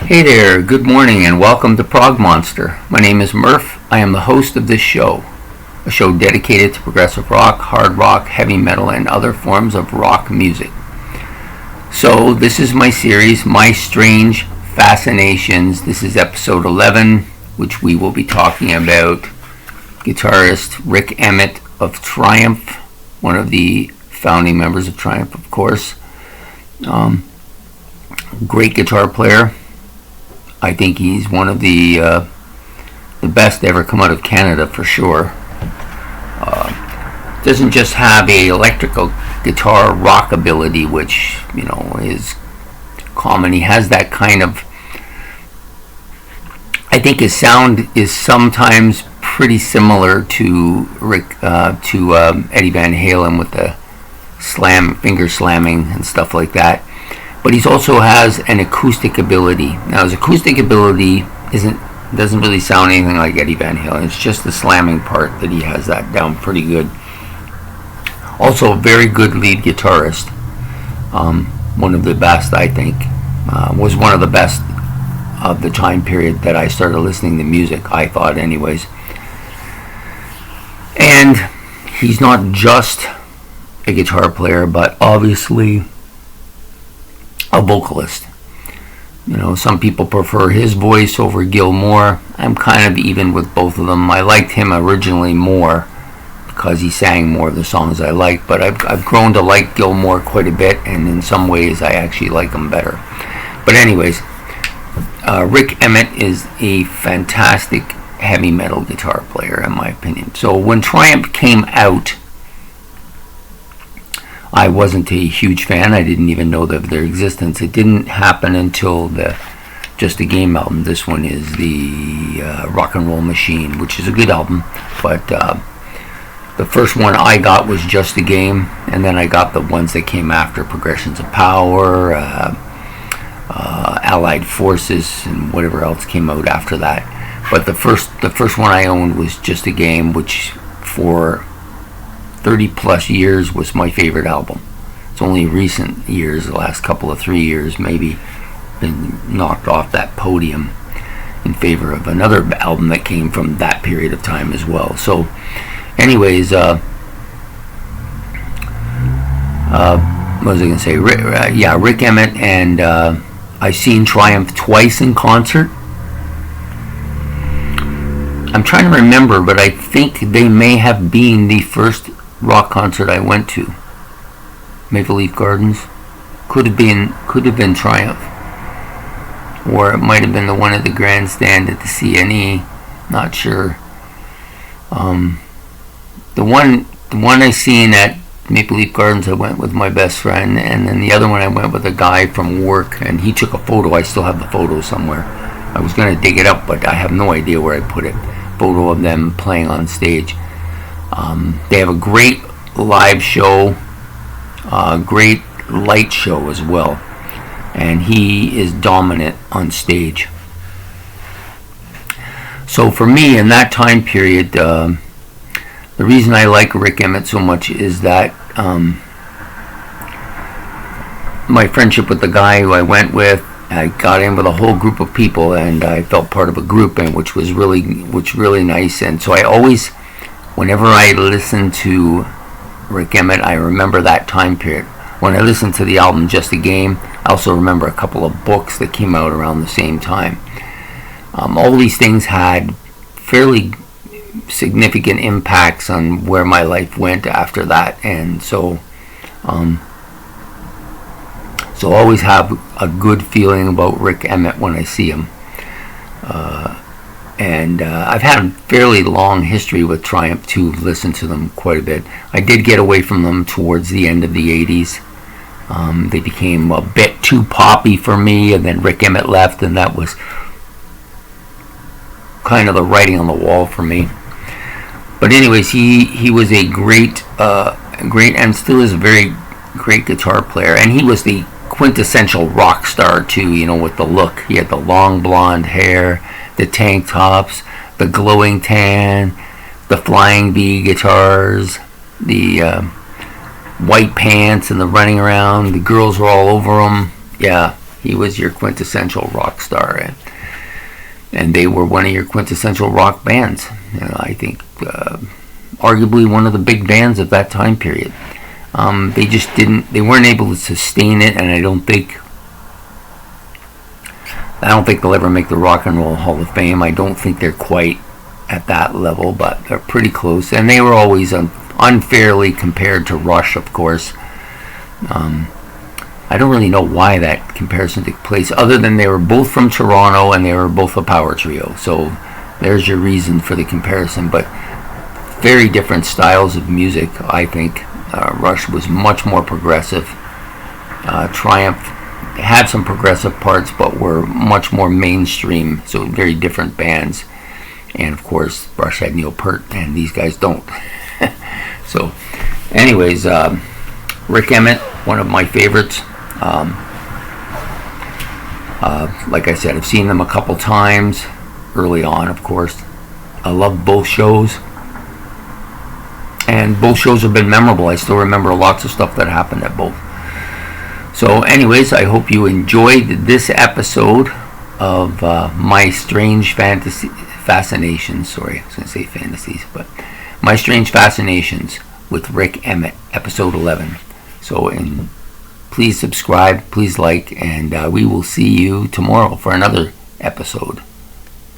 Hey there, good morning and welcome to Prog Monster. My name is Murph. I am the host of this show, a show dedicated to progressive rock, hard rock, heavy metal, and other forms of rock music. So this is my series, My Strange Fascinations. This is episode 11, which we will be talking about guitarist Rik Emmett of Triumph, one of the founding members of Triumph, of course. Great guitar player. I think he's one of the best to ever come out of Canada for sure. Doesn't just have a electrical guitar rock ability, which is common. He has that kind of. I think his sound is sometimes pretty similar to Eddie Van Halen with the finger slamming and stuff like that. But he also has an acoustic ability. Now his acoustic ability doesn't really sound anything like Eddie Van Halen. It's just the slamming part that he has that down pretty good. Also a very good lead guitarist. One of the best, I think. Was one of the best of the time period that I started listening to music, I thought anyways. And he's not just a guitar player, but obviously a vocalist. Some people prefer his voice over Gilmour. I'm kind of even with both of them. I liked him originally more because he sang more of the songs I like, but I've grown to like Gilmour quite a bit, and in some ways I actually like him better. But anyways, Rik Emmett is a fantastic heavy metal guitar player in my opinion. So when Triumph came out, I wasn't a huge fan. I didn't even know of their existence. It didn't happen until the Just a Game album. This one is the Rock and Roll Machine, which is a good album. But the first one I got was Just a Game, and then I got the ones that came after, Progressions of Power, Allied Forces, and whatever else came out after that. But the first one I owned was Just a Game, which for 30 plus years was my favorite album. It's only recent years, the last couple of 3 years maybe, been knocked off that podium in favor of another album that came from that period of time as well. So anyways, what was I going to say? Rik Emmett, and I've seen Triumph twice in concert. I'm trying to remember, but I think they may have been the first rock concert I went to. Maple Leaf Gardens. Could have been Triumph, or it might have been the one at the grandstand at the CNE. Not sure. The one I seen at Maple Leaf Gardens, I went with my best friend, and then the other one I went with a guy from work, and he took a photo. I still have the photo somewhere. I was going to dig it up, but I have no idea where I put it. Photo of them playing on stage. They have a great live show, great light show as well, and he is dominant on stage. So for me, in that time period, the reason I like Rik Emmett so much is that my friendship with the guy who I went with, I got in with a whole group of people, and I felt part of a group, and which was really nice. And so I always, whenever I listen to Rik Emmett, I remember that time period. When I listen to the album Just a Game, I also remember a couple of books that came out around the same time. All these things had fairly significant impacts on where my life went after that, and so I always have a good feeling about Rik Emmett when I see him. And I've had a fairly long history with Triumph too. Listened to them quite a bit. I did get away from them towards the end of the 80s. They became a bit too poppy for me, and then Rik Emmett left, and that was kind of the writing on the wall for me. But anyways, he was a great and still is a very great guitar player, and he was the quintessential rock star too, with the look. He had the long blonde hair, the tank tops, the glowing tan, the flying V guitars, the white pants, and the running around. The girls were all over him. Yeah, He was your quintessential rock star, and they were one of your quintessential rock bands. I think arguably one of the big bands of that time period. They weren't able to sustain it, and I don't think they'll ever make the Rock and Roll Hall of Fame. I don't think they're quite at that level, but they're pretty close. And they were always unfairly compared to Rush, of course. I don't really know why that comparison took place, other than they were both from Toronto and they were both a power trio. So there's your reason for the comparison. But very different styles of music, I think. Rush was much more progressive. Triumph had some progressive parts, but were much more mainstream, so very different bands. And of course, Rush had Neil Peart, and these guys don't. So, anyways, Rik Emmett, one of my favorites. Like I said, I've seen them a couple times early on, of course. I love both shows. And both shows have been memorable. I still remember lots of stuff that happened at both. So anyways, I hope you enjoyed this episode of My Strange Fascinations. Sorry, I was going to say fantasies, but My Strange Fascinations with Rik Emmett, episode 11. So please subscribe, please like, and we will see you tomorrow for another episode.